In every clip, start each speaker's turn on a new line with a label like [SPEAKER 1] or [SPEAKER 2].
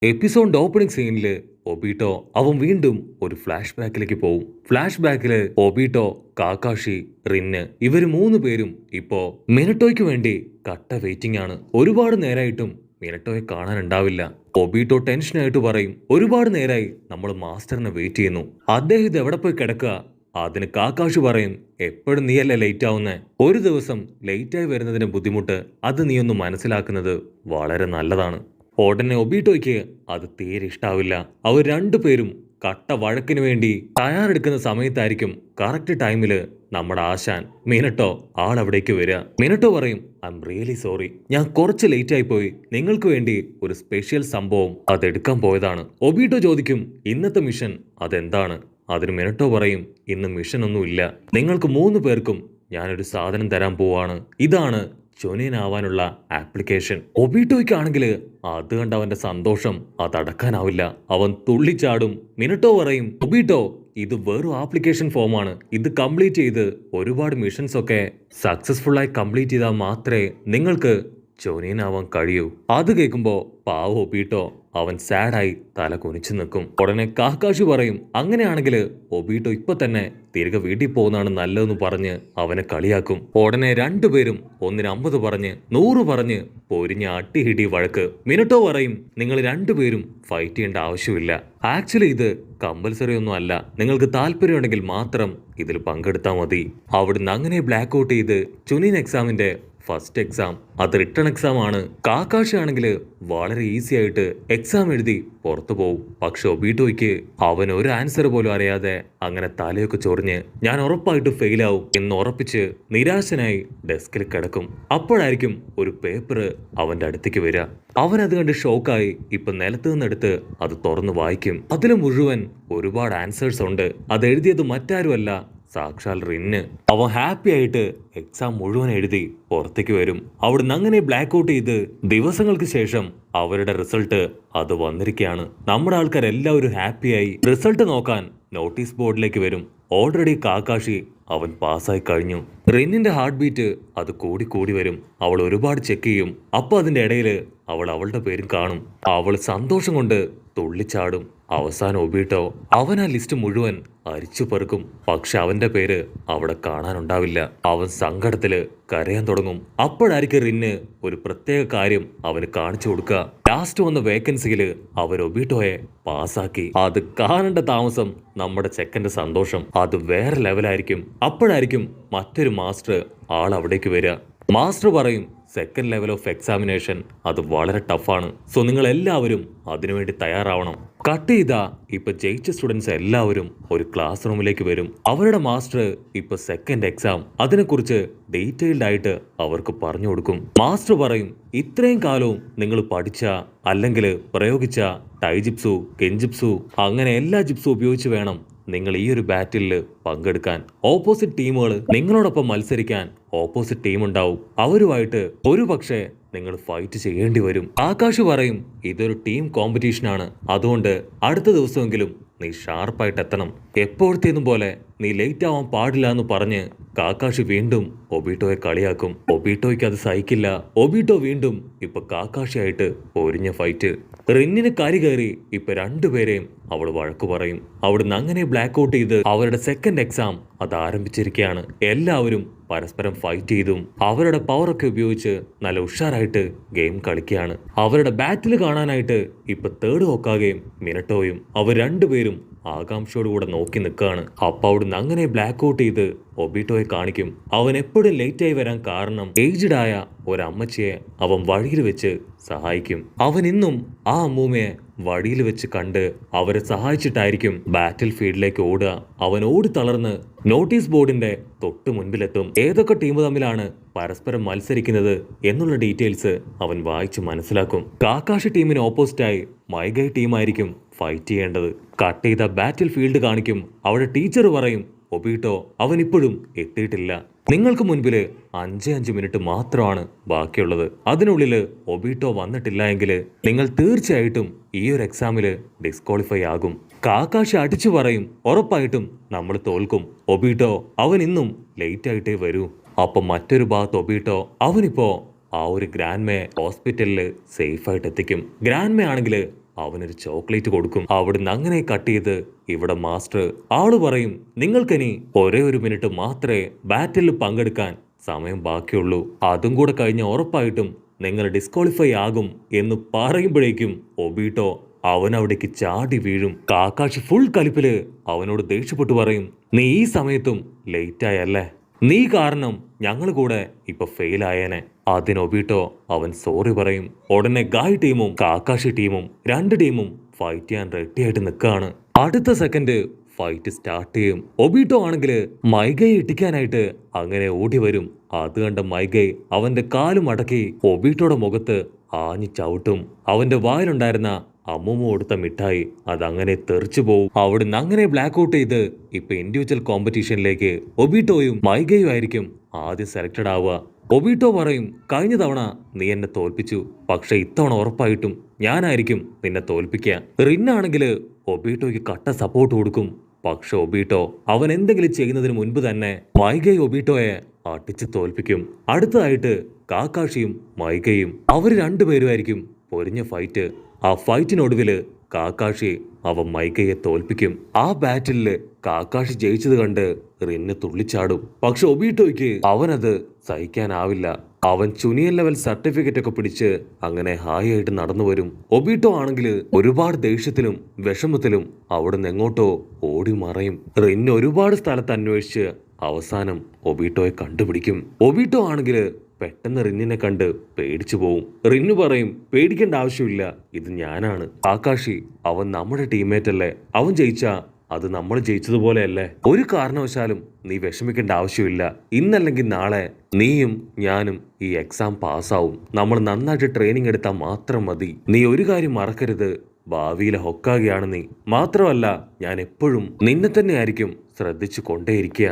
[SPEAKER 1] എപ്പിസോഡിന്റെ opening സീനില് Obito അവൻ വീണ്ടും ഒരു ഫ്ലാഷ് ബാക്കിലേക്ക് പോവും. ഫ്ലാഷ് ബാക്കില് ഒബീട്ടോ, കാക്കാഷി, റിന്ന് ഇവര് മൂന്ന് പേരും ഇപ്പോ മിനട്ടോയ്ക്ക് വേണ്ടി കട്ട വെയിറ്റിംഗ് ആണ്. ഒരുപാട് നേരായിട്ടും മിനട്ടോയെ കാണാനുണ്ടാവില്ല. ഒബീട്ടോ ടെൻഷനായിട്ട് പറയും, ഒരുപാട് നേരായി നമ്മൾ മാസ്റ്ററിനെ വെയിറ്റ് ചെയ്യുന്നു, അദ്ദേഹം ഇത് എവിടെ പോയി കിടക്കുക. അതിന് കാക്കാഷി പറയും, എപ്പോഴും നീയല്ലേ ലേറ്റ് ആവുന്നേ, ഒരു ദിവസം ലേറ്റായി വരുന്നതിന്റെ ബുദ്ധിമുട്ട് അത് നീ ഒന്ന് മനസ്സിലാക്കുന്നത് വളരെ നല്ലതാണ്. ഉടനെ ഒബീട്ടോയ്ക്ക് അത് തീരെ ഇഷ്ടാവില്ല. അവർ രണ്ടുപേരും കട്ട വഴക്കിന് വേണ്ടി തയ്യാറെടുക്കുന്ന സമയത്തായിരിക്കും കറക്റ്റ് ടൈമില് നമ്മുടെ ആശാൻ മിനട്ടോ ആളവിടേക്ക് വരിക. മിനട്ടോ പറയും, ഐ എം റിയലി സോറി, ഞാൻ കുറച്ച് ലേറ്റ് ആയി പോയി, നിങ്ങൾക്ക് വേണ്ടി ഒരു സ്പെഷ്യൽ സംഭവം അതെടുക്കാൻ പോയതാണ്. ഒബീട്ടോ ചോദിക്കും, ഇന്നത്തെ മിഷൻ അതെന്താണ്? അതിന് മിനട്ടോ പറയും, ഇന്ന് മിഷൻ ഒന്നും ഇല്ല, നിങ്ങൾക്ക് മൂന്ന് പേർക്കും ഞാനൊരു സാധനം തരാൻ പോവാണ്, ഇതാണ് ചൊനിയനാവാനുള്ള ആപ്ലിക്കേഷൻ. ഒബീട്ടോയ്ക്കാണെങ്കിൽ അത് കണ്ട് അവന്റെ സന്തോഷം അതടക്കാനാവില്ല. അവൻ തുള്ളിച്ചാടും. മിനട്ടോ പറയും, ഒബീട്ടോ ഇത് വെറും ആപ്ലിക്കേഷൻ ഫോമാണ്, ഇത് കംപ്ലീറ്റ് ചെയ്ത് ഒരുപാട് മിഷൻസ് ഒക്കെ സക്സസ്ഫുൾ ആയി കംപ്ലീറ്റ് ചെയ്താൽ മാത്രമേ നിങ്ങൾക്ക് ചൊനിയനാവാൻ കഴിയൂ. അത് കേൾക്കുമ്പോ പാവോ ഒബീട്ടോ അവൻ സാഡായി തല കുനിച്ചു നിൽക്കും. ഉടനെ കാക്കാഷി പറയും, അങ്ങനെയാണെങ്കിൽ ഒബീട്ടോ ഇപ്പൊ തന്നെ തിരികെ വീട്ടിൽ പോകുന്നതാണ് നല്ലതെന്ന് പറഞ്ഞ് അവനെ കളിയാക്കും. ഉടനെ രണ്ടുപേരും 150 പറഞ്ഞ് 100 പറഞ്ഞ് പൊരിഞ്ഞ അട്ടിഹിടി വഴക്ക്. മിനട്ടോ പറയും, നിങ്ങൾ രണ്ടുപേരും ഫൈറ്റ് ചെയ്യേണ്ട ആവശ്യമില്ല, ആക്ച്വലി ഇത് കമ്പൽസറി ഒന്നും അല്ല, നിങ്ങൾക്ക് താല്പര്യമുണ്ടെങ്കിൽ മാത്രം ഇതിൽ പങ്കെടുത്താൽ മതി. അവിടുന്ന് അങ്ങനെ ബ്ലാക്ക് ഔട്ട് ചെയ്ത് ചുനിയൻ എക്സാമിന്റെ ഫസ്റ്റ് എക്സാം അത് റിട്ടേൺ എക്സാം ആണ്. കാക്കാഷി ആണെങ്കിൽ വളരെ ഈസി ആയിട്ട് എക്സാം എഴുതി പുറത്തു പോവും. പക്ഷെ ഒബീട്ടോയ്ക്ക് അവൻ ഒരു ആൻസർ പോലും അറിയാതെ അങ്ങനെ തലയൊക്കെ ചൊറിഞ്ഞ് ഞാൻ ഉറപ്പായിട്ട് ഫെയിൽ ആവും എന്ന് ഉറപ്പിച്ച് നിരാശനായി ഡെസ്കിൽ കിടക്കും. അപ്പോഴായിരിക്കും ഒരു പേപ്പർ അവന്റെ അടുത്തേക്ക് വരിക. അവൻ അത് കണ്ട് ഷോക്കായി ഇപ്പൊ നിലത്ത് നിന്നെടുത്ത് അത് തുറന്ന് വായിക്കും. അതിൽ മുഴുവൻ ഒരുപാട് ആൻസേഴ്സ് ഉണ്ട്. അത് എഴുതിയത് മറ്റാരുമല്ല, സാക്ഷാൽ റിന്ന്. അവൻ ഹാപ്പി ആയിട്ട് എക്സാം മുഴുവൻ എഴുതി പുറത്തേക്ക് വരും. അവിടുന്ന് അങ്ങനെ ബ്ലാക്ക് ഔട്ട് ചെയ്ത് ദിവസങ്ങൾക്ക് ശേഷം അവരുടെ റിസൾട്ട് അത് വന്നിരിക്കുകയാണ്. നമ്മുടെ ആൾക്കാരെല്ലാവരും ഹാപ്പിയായി റിസൾട്ട് നോക്കാൻ നോട്ടീസ് ബോർഡിലേക്ക് വരും. ഓൾറെഡി കാക്കാഷി അവൻ പാസ്സായി കഴിഞ്ഞു. റിന്നിന്റെ ഹാർട്ട് ബീറ്റ് അത് കൂടി കൂടി വരും. അവൾ ഒരുപാട് ചെക്ക് ചെയ്യും. അപ്പൊ അതിന്റെ ഇടയിൽ അവൾ അവളുടെ പേരും കാണും. അവൾ സന്തോഷം കൊണ്ട് തുള്ളിച്ചാടും. അവസാനം ഒബീട്ടോ അവൻ ആ ലിസ്റ്റ് മുഴുവൻ അരിച്ചു പെറുക്കും. പക്ഷെ അവന്റെ പേര് അവിടെ കാണാനുണ്ടാവില്ല. അവൻ സങ്കടത്തില് കരയാൻ തുടങ്ങും. അപ്പോഴായിരിക്കും റിന്ന് ഒരു പ്രത്യേക കാര്യം അവന് കാണിച്ചു കൊടുക്കുക. ലാസ്റ്റ് വന്ന വേക്കൻസിയില് അവർ ഒബീട്ടോയെ പാസ്സാക്കി. അത് കാണേണ്ട താമസം നമ്മുടെ ചെക്കന്റെ സന്തോഷം അത് വേറെ ലെവലായിരിക്കും. അപ്പോഴായിരിക്കും മറ്റൊരു മാസ്റ്റർ ആൾ അവിടേക്ക് വരിക. മാസ്റ്റർ പറയും, സെക്കൻഡ് ലെവൽ ഓഫ് എക്സാമിനേഷൻ അത് വളരെ ടഫാണ്, സോ നിങ്ങൾ എല്ലാവരും അതിനുവേണ്ടി തയ്യാറാവണം. കട്ട് ചെയ്താ ഇപ്പൊ ജയിച്ച സ്റ്റുഡൻസ് എല്ലാവരും ഒരു ക്ലാസ് റൂമിലേക്ക് വരും. അവരുടെ മാസ്റ്റർ ഇപ്പൊ സെക്കൻഡ് എക്സാം അതിനെക്കുറിച്ച് ഡീറ്റെയിൽഡ് ആയിട്ട് അവർക്ക് പറഞ്ഞു കൊടുക്കും. മാസ്റ്റർ പറയും, ഇത്രയും കാലവും നിങ്ങൾ പഠിച്ച അല്ലെങ്കിൽ പ്രയോഗിച്ച ടൈജിപ്സു, കെൻജിപ്സു അങ്ങനെ എല്ലാ ജിപ്സും ഉപയോഗിച്ച് വേണം നിങ്ങൾ ഈ ഒരു ബാറ്റിൽ പങ്കെടുക്കാൻ. ഓപ്പോസിറ്റ് ടീമുകൾ നിങ്ങളോടൊപ്പം മത്സരിക്കാൻ ഓപ്പോസിറ്റ് ടീം ഉണ്ടാവും. അവരുമായിട്ട് ഒരു പക്ഷേ നിങ്ങൾ ഫൈറ്റ് ചെയ്യേണ്ടി വരും. ആകാശ് പറയും, ഇതൊരു ടീം കോമ്പറ്റീഷൻ ആണ്, അതുകൊണ്ട് അടുത്ത ദിവസമെങ്കിലും നീ ഷാർപ്പായിട്ട് എത്തണം, എപ്പോഴത്തേന്നും പോലെ നീ ലേറ്റ് ആവാൻ പാടില്ല എന്ന് പറഞ്ഞ് കാക്കാഷി വീണ്ടും ഒബീട്ടോയെ കളിയാക്കും. ഒബീട്ടോയ്ക്ക് അത് സഹിക്കില്ല. ഒബീട്ടോ വീണ്ടും ഇപ്പൊ കാക്കാഷിയായിട്ട് പൊരിഞ്ഞ ഫൈറ്റ്. റിന്നിന് കരി കയറി ഇപ്പൊ രണ്ടുപേരെയും അവൾ വഴക്കു പറയും. അവിടുന്ന് അങ്ങനെ ബ്ലാക്ക് ഔട്ട് ചെയ്ത് അവരുടെ സെക്കൻഡ് എക്സാം അത് ആരംഭിച്ചിരിക്കുകയാണ്. എല്ലാവരും പരസ്പരം ഫൈറ്റ് ചെയ്തും അവരുടെ പവറൊക്കെ ഉപയോഗിച്ച് നല്ല ഉഷാറായിട്ട് ഗെയിം കളിക്കുകയാണ്. അവരുടെ ബാറ്റിൽ കാണാനായിട്ട് ഇപ്പൊ തേർഡ് ഹോക്കാഗെയും മിനട്ടോയും അവർ രണ്ടുപേരും ആകാംക്ഷയോടുകൂടെ നോക്കി നിൽക്കുകയാണ്. അപ്പൊ അവിടുന്ന് അങ്ങനെ ബ്ലാക്ക് ഔട്ട് ചെയ്ത് ഒബീട്ടോയെ കാണിക്കും. അവൻ എപ്പോഴും ലേറ്റായി വരാൻ കാരണം ഏജ്ഡ് ആയ ഒരമ്മച്ചിയെ അവൻ വഴിയിൽ വെച്ച് സഹായിക്കും. അവൻ ഇന്നും ആ അമ്മൂമ്മയെ വഴിയിൽ വെച്ച് കണ്ട് അവരെ സഹായിച്ചിട്ടായിരിക്കും ബാറ്റിൽ ഫീൽഡിലേക്ക് ഓടുക. അവൻ ഓടി തളർന്ന് നോട്ടീസ് ബോർഡിന്റെ തൊട്ട് മുൻപിലെത്തും. ഏതൊക്കെ ടീം തമ്മിലാണ് പരസ്പരം മത്സരിക്കുന്നത് എന്നുള്ള ഡീറ്റെയിൽസ് അവൻ വായിച്ച് മനസ്സിലാക്കും. കാക്കാഷി ടീമിന് ഓപ്പോസിറ്റായി മൈഗൈ ടീമായിരിക്കും ഫൈറ്റ് ചെയ്യേണ്ടത്. കട്ട് ചെയ്ത ബാറ്റിൽ ഫീൽഡ് കാണിക്കും. അവിടെ ടീച്ചർ പറയും, ഒബീട്ടോ അവൻ ഇപ്പോഴും എത്തിയിട്ടില്ല, നിങ്ങൾക്ക് മുൻപില് 5 മിനിറ്റ് മാത്രമാണ് ബാക്കിയുള്ളത്, അതിനുള്ളില് ഒബീട്ടോ വന്നിട്ടില്ല എങ്കിൽ നിങ്ങൾ തീർച്ചയായിട്ടും ഈ ഒരു എക്സാമില് ഡിസ്ക്വാളിഫൈ ആകും. കാക്കാഷി അടിച്ചു പറയും, ഉറപ്പായിട്ടും നമ്മൾ തോൽക്കും, ഒബീട്ടോ അവൻ ഇന്നും ലേറ്റ് ആയിട്ടേ വരൂ. അപ്പൊ മറ്റൊരു ഭാഗത്ത് ഒബീട്ടോ അവനിപ്പോ ആ ഒരു ഗ്രാൻഡ്മയെ ഹോസ്പിറ്റലിൽ സേഫായിട്ട് എത്തിക്കും. ഗ്രാൻഡ്മ ആണെങ്കിൽ അവനൊരു ചോക്ലേറ്റ് കൊടുക്കും. അവിടുന്ന് അങ്ങനെ കട്ട് ചെയ്ത് ഇവിടെ മാസ്റ്റർ ആള് പറയും, നിങ്ങൾക്കിനി ഒരേ ഒരു മിനിറ്റ് മാത്രമേ ബാറ്റിൽ പങ്കെടുക്കാൻ സമയം ബാക്കിയുള്ളൂ. അതും കൂടെ കഴിഞ്ഞ ഉറപ്പായിട്ടും നിങ്ങൾ ഡിസ്ക്വാളിഫൈ ആകും എന്ന് പറയുമ്പോഴേക്കും ഒബീട്ടോ അവനവിടേക്ക് ചാടി വീഴും. കാക്കാഷി ഫുൾ കലിപ്പില് അവനോട് ദേഷ്യപ്പെട്ടു പറയും, നീ ഈ സമയത്തും ലേറ്റായല്ലേ, നീ കാരണം ഞങ്ങൾ കൂടെ ഇപ്പൊ ഫെയിൽ ആയേനെ. അതിന് ഒബീട്ടോ അവൻ സോറി പറയും. ഉടനെ ഗായ് ടീമും കാക്കാഷി ടീമും രണ്ട് ടീമും ഫൈറ്റ് ചെയ്യാൻ റെഡിയായിട്ട് നിൽക്കാണ്. അടുത്ത സെക്കൻഡ് ഫൈറ്റ് സ്റ്റാർട്ട് ചെയ്യും. ഒബീട്ടോ ആണെങ്കിൽ മൈഗയെ ഇട്ടിക്കാനായിട്ട് അങ്ങനെ ഓടി വരും. അത് കണ്ട മൈഗൈ അവന്റെ കാലും അടക്കി ഒബീട്ടോയുടെ മുഖത്ത് ആഞ്ഞു ചവിട്ടും. അവന്റെ വായിലുണ്ടായിരുന്ന അമ്മൂമ്മ കൊടുത്ത മിഠായി അതങ്ങനെ തെറിച്ചു പോവും. അവിടുന്ന് അങ്ങനെ ബ്ലാക്ക് ഔട്ട് ചെയ്ത് ഇപ്പൊ ഇൻഡിവിജ്വൽ കോമ്പറ്റീഷനിലേക്ക് ഒബീട്ടോയും മൈഗയും ആയിരിക്കും ആദ്യം സെലക്ടഡ് ആവുക. ഒബീട്ടോ പറയും, കഴിഞ്ഞ തവണ നീ എന്നെ തോൽപ്പിച്ചു, പക്ഷെ ഇത്തവണ ഉറപ്പായിട്ടും ഞാനായിരിക്കും നിന്നെ തോൽപ്പിക്കുക. റിന്നാണെങ്കിൽ ഒബീട്ടോയ്ക്ക് കട്ട സപ്പോർട്ട് കൊടുക്കും. പക്ഷെ ഒബീട്ടോ അവൻ എന്തെങ്കിലും ചെയ്യുന്നതിന് മുൻപ് തന്നെ മൈഗൈ ഒബീട്ടോയെ അടിച്ച് തോൽപ്പിക്കും. അടുത്തതായിട്ട് കാക്കാഷിയും മൈഗയും അവർ രണ്ടുപേരുമായിരിക്കും പൊരിഞ്ഞ ഫൈറ്റ്. ആ ഫൈറ്റിനൊടുവില് കാക്കാഷി അവൻ മൈഗയെ തോൽപ്പിക്കും. ആ ബാറ്റില് കാക്കാഷി ജയിച്ചത് കണ്ട് റിന്ന് തുള്ളിച്ചാടും. പക്ഷെ ഒബീട്ടോയ്ക്ക് അവനത് സഹിക്കാനാവില്ല. അവൻ ജൂനിയർ ലെവൽ സർട്ടിഫിക്കറ്റ് ഒക്കെ പിടിച്ച് അങ്ങനെ ഹായ് ആയിട്ട് നടന്നു വരും. ഒബീട്ടോ ആണെങ്കിൽ ഒരുപാട് ദേഷ്യത്തിലും വിഷമത്തിലും അവിടുന്ന് എങ്ങോട്ടോ ഓടി മറയും. റിന്ന് ഒരുപാട് സ്ഥലത്ത് അന്വേഷിച്ച് അവസാനം ഒബീട്ടോയെ കണ്ടുപിടിക്കും. ഒബീട്ടോ ആണെങ്കിൽ പെട്ടെന്ന് റിന്നിനെ കണ്ട് പേടിച്ചു പോവും. റിന്നു പറയും, പേടിക്കേണ്ട ആവശ്യമില്ല, ഇത് ഞാനാണ് കാക്കാഷി, അവൻ നമ്മുടെ ടീംമേറ്റ് അല്ലേ, അവൻ ജയിച്ചാ അത് നമ്മൾ ജയിച്ചതുപോലെയല്ലേ, ഒരു കാരണവശാലും നീ വിഷമിക്കേണ്ട ആവശ്യമില്ല, ഇന്നല്ലെങ്കിൽ നാളെ നീയും ഞാനും ഈ എക്സാം പാസ്സാവും, നമ്മൾ നന്നായിട്ട് ട്രെയിനിങ് എടുത്താൽ മാത്രം മതി, നീ ഒരു കാര്യം മറക്കരുത്, ഭാവിയിലെ ഹൊക്കാഗെയാണ് നീ, മാത്രമല്ല ഞാൻ എപ്പോഴും നിന്നെ തന്നെ ആയിരിക്കും ശ്രദ്ധിച്ചു കൊണ്ടേയിരിക്കുക.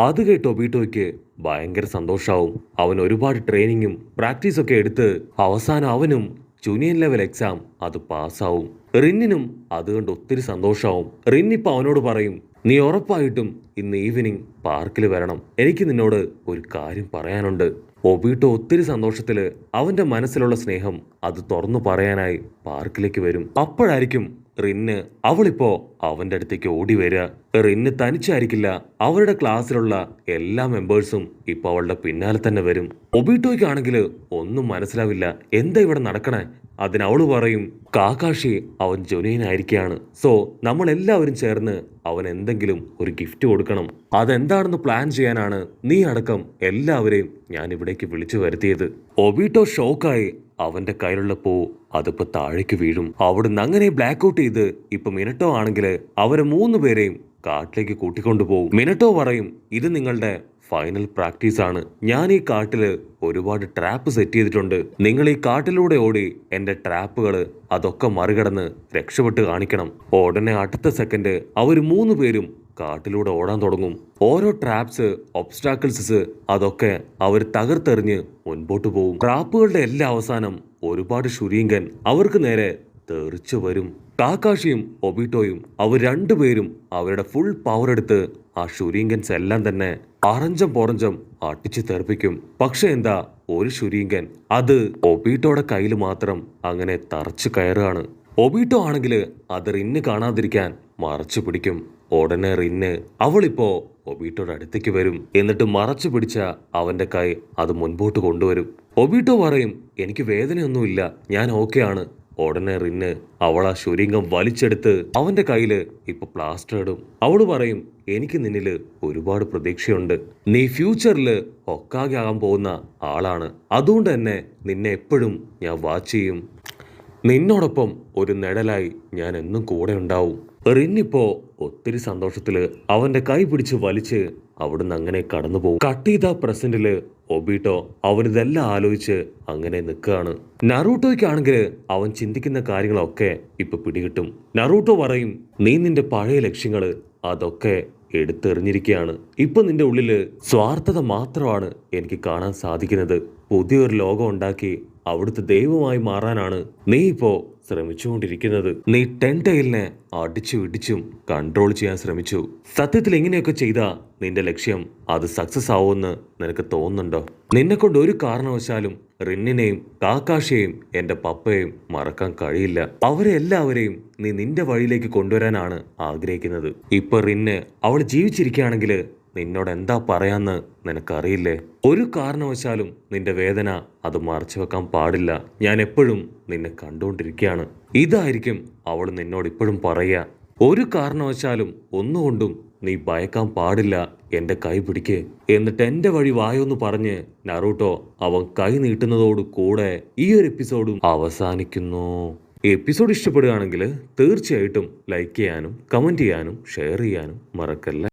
[SPEAKER 1] അത് കേട്ട് ഒബീട്ടോയ്ക്ക് ഭയങ്കര സന്തോഷാവും. അവൻ ഒരുപാട് ട്രെയിനിങ്ങും പ്രാക്ടീസൊക്കെ എടുത്ത് അവസാനം അവനും ജൂനിയർ ലെവൽ എക്സാം അത് പാസ്സാവും. റിന്നിനും അതുകൊണ്ട് ഒത്തിരി സന്തോഷാവും. റിന്നിപ്പോൾ അവനോട് പറയും, നീ ഉറപ്പായിട്ടും ഇന്ന് ഈവനിങ് പാർക്കിൽ വരണം, എനിക്ക് നിന്നോട് ഒരു കാര്യം പറയാനുണ്ട്. ഒബീട്ടോ ഒത്തിരി സന്തോഷത്തില് അവന്റെ മനസ്സിലുള്ള സ്നേഹം അത് തുറന്നു പറയാനായി പാർക്കിലേക്ക് വരും. അപ്പോഴായിരിക്കും റിന്ന് അവളിപ്പോ അവന്റെ അടുത്തേക്ക് ഓടി വരിക. റിന്ന് തനിച്ചായിരിക്കില്ല, അവരുടെ ക്ലാസ്സിലുള്ള എല്ലാ മെമ്പേഴ്സും ഇപ്പൊ അവളുടെ പിന്നാലെ തന്നെ വരും. ഒബീട്ടോയ്ക്കാണെങ്കിൽ ഒന്നും മനസ്സിലാവില്ല, എന്താ ഇവിടെ നടക്കണേ. അതിനവള് പറയും, കാക്കാഷി അവൻ ജൊനീനായിരിക്കുകയാണ്, സോ നമ്മൾ എല്ലാവരും ചേർന്ന് അവൻ എന്തെങ്കിലും ഒരു ഗിഫ്റ്റ് കൊടുക്കണം, അതെന്താണെന്ന് പ്ലാൻ ചെയ്യാനാണ് നീ അടക്കം എല്ലാവരെയും ഞാൻ ഇവിടേക്ക് വിളിച്ചു വരുത്തിയത്. ഒബീട്ടോ ഷോക്കായി അവന്റെ കയ്യിലുള്ള പൂ അതിപ്പോ താഴേക്ക് വീഴും. അവിടുന്ന് അങ്ങനെ ബ്ലാക്ക് ഔട്ട് ചെയ്ത് ഇപ്പൊ മിനട്ടോ ആണെങ്കിൽ അവരെ 3 പേരെയും കാട്ടിലേക്ക് കൂട്ടിക്കൊണ്ടുപോകും. മിനട്ടോ പറയും, ഇത് നിങ്ങളുടെ ഫൈനൽ പ്രാക്ടീസ് ആണ്, ഞാൻ ഈ കാട്ടില് ഒരുപാട് ട്രാപ്പ് സെറ്റ് ചെയ്തിട്ടുണ്ട്, നിങ്ങൾ ഈ കാട്ടിലൂടെ ഓടി എന്റെ ട്രാപ്പുകള് അതൊക്കെ മറികടന്ന് രക്ഷപ്പെട്ട് കാണിക്കണം. ഉടനെ അടുത്ത സെക്കൻഡ് അവർ 3 പേരും കാട്ടിലൂടെ ഓടാൻ തുടങ്ങും. ഓരോ ട്രാപ്സ് ഒബ്സ്റ്റാക്കിൾസ് അതൊക്കെ അവർ തകർത്തെറിഞ്ഞ് മുൻപോട്ട് പോകും. ട്രാപ്പുകളുടെ എല്ലാ അവസാനം ഒരുപാട് ശുരീങ്കൻ അവർക്ക് നേരെ തെറിച്ചു വരും. കാക്കാഷിയും ഒബീട്ടോയും അവർ രണ്ടുപേരും അവരുടെ ഫുൾ പവർ എടുത്ത് ആ ശുരീങ്കൻസ് എല്ലാം തന്നെ അറഞ്ചം പൊറഞ്ചം അടിച്ചു തെറിപ്പിക്കും. പക്ഷെ എന്താ, ഒരു ശുരീങ്കൻ അത് ഒബീട്ടോയുടെ കയ്യിൽ മാത്രം അങ്ങനെ തറച്ചു കയറുകയാണ്. ഒബീട്ടോ ആണെങ്കിൽ അത് റിന്ന് കാണാതിരിക്കാൻ മറച്ചു പിടിക്കും. ഉടനെ റിന്ന് അവളിപ്പോ ഒബീട്ടോയുടെ അടുത്തേക്ക് വരും. എന്നിട്ട് മറച്ചു പിടിച്ച അവന്റെ കൈ അത് മുൻപോട്ട് കൊണ്ടുവരും. ഒബീട്ടോ പറയും, എനിക്ക് വേദനയൊന്നുമില്ല, ഞാൻ ഓക്കെ ആണ്. ഉടനെ റിന്ന് അവൾ ആ ശുരീങ്കം വലിച്ചെടുത്ത് അവന്റെ കയ്യില് ഇപ്പൊ പ്ലാസ്റ്റർ ഇടും. അവള് പറയും, എനിക്ക് നിന്നില് ഒരുപാട് പ്രതീക്ഷയുണ്ട്, നീ ഫ്യൂച്ചറിൽ ഹൊക്കാഗെ ആകാൻ പോകുന്ന ആളാണ്, അതുകൊണ്ട് തന്നെ നിന്നെ എപ്പോഴും ഞാൻ വാച്ച് ചെയ്യും, നിന്നോടൊപ്പം ഒരു നിഴലായി ഞാൻ എന്നും കൂടെ ഉണ്ടാവും. റിന്നിപ്പോ ഒത്തിരി സന്തോഷത്തില് അവന്റെ കൈ പിടിച്ച് വലിച്ച് അവിടുന്ന് അങ്ങനെ കടന്നു പോകും. കട്ട് ചെയ്ത പ്രസന്റില് ഒബീട്ടോ അവനിതെല്ലാം ആലോചിച്ച് അങ്ങനെ നിൽക്കുകയാണ്. നറൂട്ടോയ്ക്കാണെങ്കിൽ അവൻ ചിന്തിക്കുന്ന കാര്യങ്ങളൊക്കെ ഇപ്പൊ പിടികിട്ടും. നറൂട്ടോ പറയും, നീ നിന്റെ പഴയ ലക്ഷ്യങ്ങള് അതൊക്കെ എടുത്തെറിഞ്ഞിരിക്കുകയാണ്, ഇപ്പൊ നിന്റെ ഉള്ളില് സ്വാർത്ഥത മാത്രമാണ് എനിക്ക് കാണാൻ സാധിക്കുന്നത്, പുതിയൊരു ലോകം ഉണ്ടാക്കി അവിടുത്തെ ദൈവമായി മാറാനാണ് നീ ഇപ്പോ ശ്രമിച്ചുകൊണ്ടിരിക്കുന്നത്. നീ ടെൻടെയിലിനെ അടിച്ചും ഇടിച്ചും കൺട്രോൾ ചെയ്യാൻ ശ്രമിച്ചു. സത്യത്തിൽ ഇങ്ങനെയൊക്കെ ചെയ്താ നിന്റെ ലക്ഷ്യം അത് സക്സസ് ആവുമെന്ന് നിനക്ക് തോന്നുന്നുണ്ടോ? നിന്നെക്കൊണ്ട് ഒരു കാരണവശാലും റിന്നിനെയും കാക്കാഷിയെയും എന്റെ പപ്പയെയും മറക്കാൻ കഴിയില്ല. അവരെ എല്ലാവരെയും നീ നിന്റെ വഴിയിലേക്ക് കൊണ്ടുവരാനാണ് ആഗ്രഹിക്കുന്നത്. ഇപ്പൊ റിന്ന് അവൾ ജീവിച്ചിരിക്കുകയാണെങ്കിൽ നിന്നോട് എന്താ പറയാന്ന് നിനക്കറിയില്ലേ? ഒരു കാരണവശാലും നിന്റെ വേദന അത് മറച്ചു വെക്കാൻ പാടില്ല. ഞാൻ എപ്പോഴും നിന്നെ കണ്ടുകൊണ്ടിരിക്കുകയാണ്. ഇതായിരിക്കും അവൾ നിന്നോട് ഇപ്പോഴും പറയുക. ഒരു കാരണവശാലും ഒന്നുകൊണ്ടും നീ ഭയക്കാൻ പാടില്ല. എന്റെ കൈ പിടിക്ക്. എന്നിട്ട് എന്റെ വഴി വായൊന്ന് പറഞ്ഞ് നറൂട്ടോ അവൻ കൈ നീട്ടുന്നതോടു കൂടെ ഈ ഒരു എപ്പിസോഡും അവസാനിക്കുന്നു. എപ്പിസോഡ് ഇഷ്ടപ്പെടുകയാണെങ്കിൽ തീർച്ചയായിട്ടും ലൈക്ക് ചെയ്യാനും കമന്റ് ചെയ്യാനും ഷെയർ ചെയ്യാനും മറക്കല്ല.